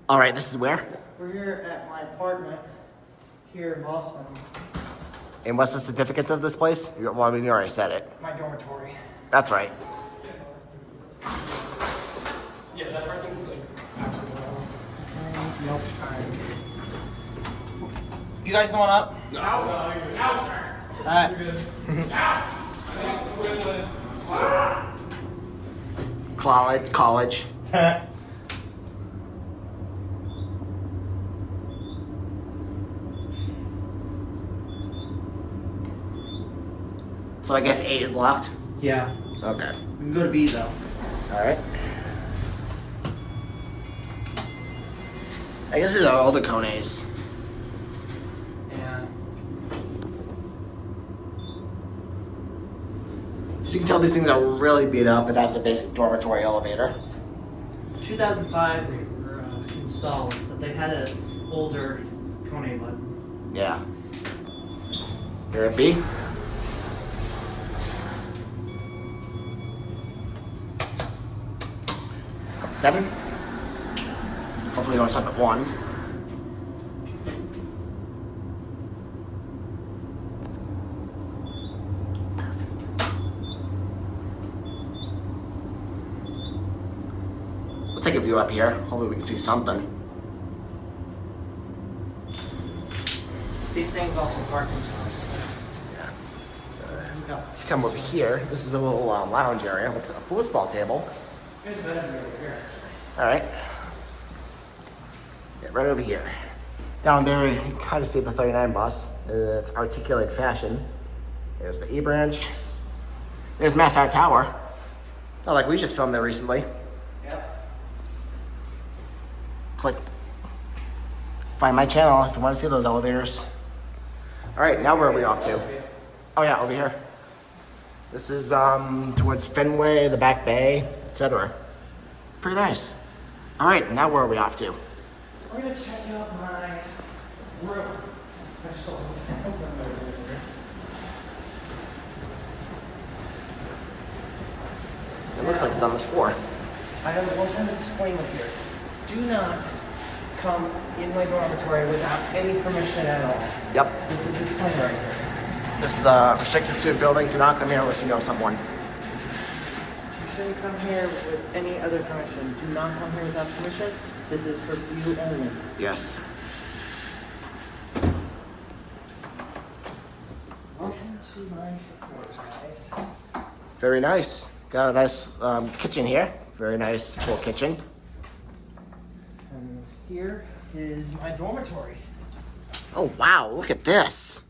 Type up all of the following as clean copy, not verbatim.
All right, this is where? We're here at my apartment here in Boston. And what's the significance of this place? Well, I mean, you already said it. My dormitory. That's right. Yeah, that person's like. Nope. You guys going up? No, sir. Alright. College. So I guess A is locked? Yeah. Okay. We can go to B though. All right. I guess these are all the Kones. Yeah. So you can tell these things are really beat up, but that's a basic dormitory elevator. 2005 they were installed, but they had an older Kone button. Yeah. You're at B? At 7? Hopefully you don't stop at 1. We'll take a view up here. Hopefully we can see something. These things also park themselves. Yeah. We got Come over here. This is a little lounge area with a football table. There's a bed over here. All right. Yeah, right over here. Down there, you can kind of see the 39 bus. It's articulate fashion. There's the E branch. There's Massar Tower. Oh, like we just filmed there recently. Yep. Click. Find my channel if you want to see those elevators. All right, now where are we off to? Oh yeah, over here. This is towards Fenway, the Back Bay, etc. It's pretty nice. All right, now where are we off to? We're gonna check out my room. It looks like it's on this floor. I have one disclaimer here. Do not come in my dormitory without any permission at all. Yep. This is a disclaimer right here. This is the restricted student building. Do not come here unless you know someone. You shouldn't come here with any other permission. Do not come here without permission. This is for you only. Yes. Welcome to my quarters, guys. Very nice. Got a nice kitchen here. Very nice full kitchen. And here is my dormitory. Oh wow, look at this.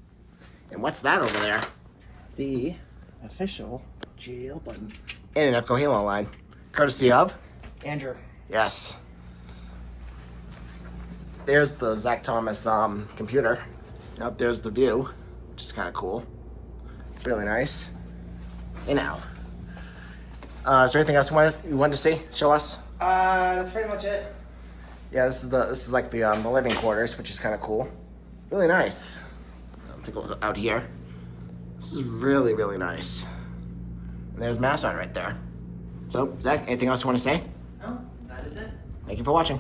And what's that over there? The official GL button. And an EPCO Halo line. Courtesy of? Andrew. Yes. There's the Zach Thomas computer. Up there's the view, which is kind of cool. It's really nice. Hey now. Is there anything else you wanted to see? Show us? That's pretty much it. Yeah, this is like the living quarters, which is kind of cool. Really nice. I'll take a look out here. This is really, really nice. And there's Massart right there. So, Zach, anything else you want to say? No, that is it. Thank you for watching.